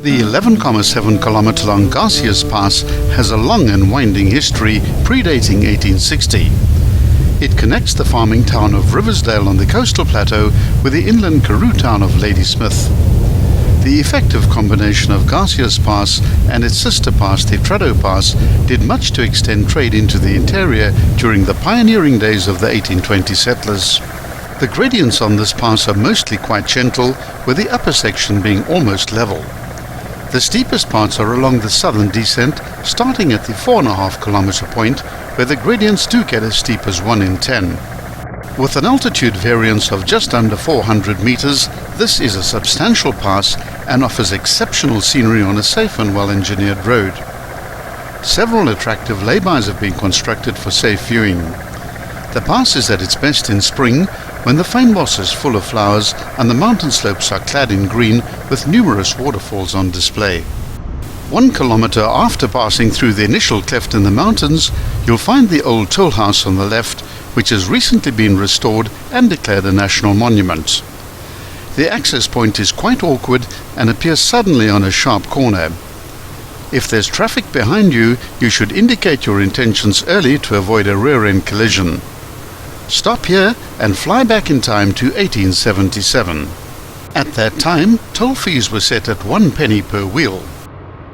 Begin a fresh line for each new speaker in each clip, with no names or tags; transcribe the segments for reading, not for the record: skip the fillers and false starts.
The 11.7 kilometer long Garcia's Pass has a long and winding history predating 1860. It connects the farming town of Riversdale on the coastal plateau with the inland Karoo town of Ladysmith. The effective combination of Garcia's Pass and its sister pass, the Trado Pass, did much to extend trade into the interior during the pioneering days of the 1820 settlers. The gradients on this pass are mostly quite gentle, with the upper section being almost level. The steepest parts are along the southern descent, starting at the 4.5 kilometer point, where the gradients do get as steep as 1 in 10. With an altitude variance of just under 400 meters, this is a substantial pass and offers exceptional scenery on a safe and well-engineered road. Several attractive laybys have been constructed for safe viewing. The pass is at its best in spring, when the fynbos is full of flowers and the mountain slopes are clad in green with numerous waterfalls on display. 1 kilometer after passing through the initial cleft in the mountains, you'll find the old toll house on the left, which has recently been restored and declared a national monument. The access point is quite awkward and appears suddenly on a sharp corner. If there's traffic behind you, you should indicate your intentions early to avoid a rear-end collision. Stop here and fly back in time to 1877. At that time, toll fees were set at 1 penny per wheel.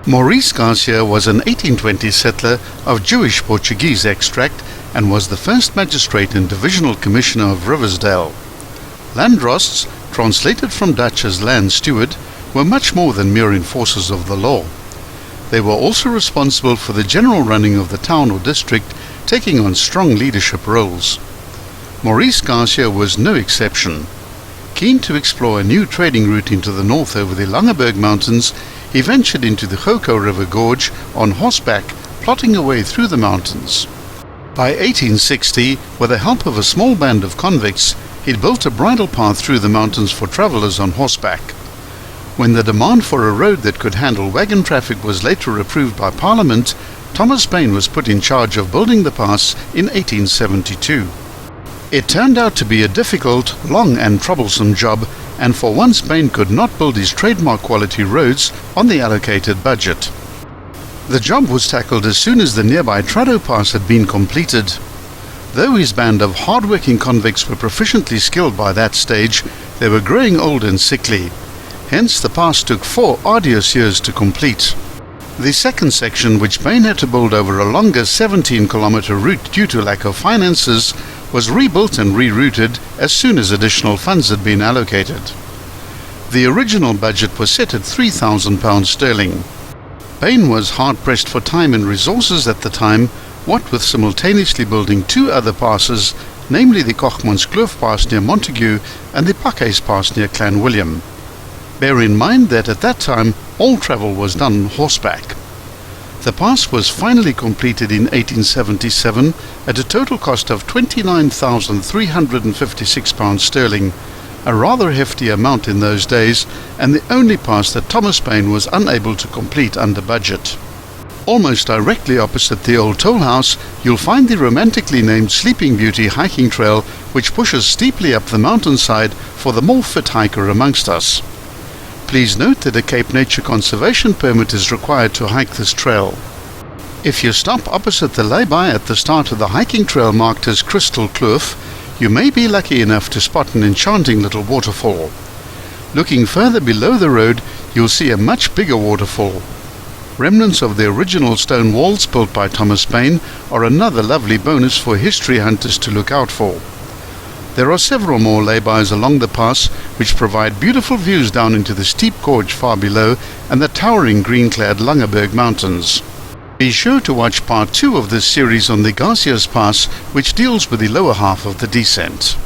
Maurice Garcia was an 1820 settler of Jewish-Portuguese extract and was the first magistrate and divisional commissioner of Riversdale. Landdrosts, translated from Dutch as land steward, were much more than mere enforcers of the law. They were also responsible for the general running of the town or district, taking on strong leadership roles. Maurice Garcia was no exception. Keen to explore a new trading route into the north over the Langeberg Mountains, he ventured into the Goko River Gorge on horseback, plotting a way through the mountains. By 1860, with the help of a small band of convicts, he'd built a bridle path through the mountains for travellers on horseback. When the demand for a road that could handle wagon traffic was later approved by Parliament, Thomas Paine was put in charge of building the pass in 1872. It turned out to be a difficult, long and troublesome job, and for once Paine could not build his trademark quality roads on the allocated budget. The job was tackled as soon as the nearby Trado Pass had been completed. Though his band of hard-working convicts were proficiently skilled by that stage, they were growing old and sickly. Hence the pass took 4 arduous years to complete. The second section, which Paine had to build over a longer 17-kilometer route due to lack of finances, was rebuilt and rerouted as soon as additional funds had been allocated. The original budget was set at £3,000 sterling. Paine was hard-pressed for time and resources at the time, what with simultaneously building 2 other passes, namely the Kochmanskloof Pass near Montague and the Pakhuis Pass near Clanwilliam. Bear in mind that at that time all travel was done on horseback. The pass was finally completed in 1877 at a total cost of £29,356 sterling, a rather hefty amount in those days, and the only pass that Thomas Paine was unable to complete under budget. Almost directly opposite the old toll house, you'll find the romantically named Sleeping Beauty hiking trail, which pushes steeply up the mountainside for the more fit hiker amongst us. Please note that a Cape Nature Conservation permit is required to hike this trail. If you stop opposite the lay-by at the start of the hiking trail marked as Crystal Kloof, you may be lucky enough to spot an enchanting little waterfall. Looking further below the road, you'll see a much bigger waterfall. Remnants of the original stone walls built by Thomas Paine are another lovely bonus for history hunters to look out for. There are several more laybys along the pass which provide beautiful views down into the steep gorge far below and the towering green-clad Langeberg Mountains. Be sure to watch part 2 of this series on the Garcia's Pass, which deals with the lower half of the descent.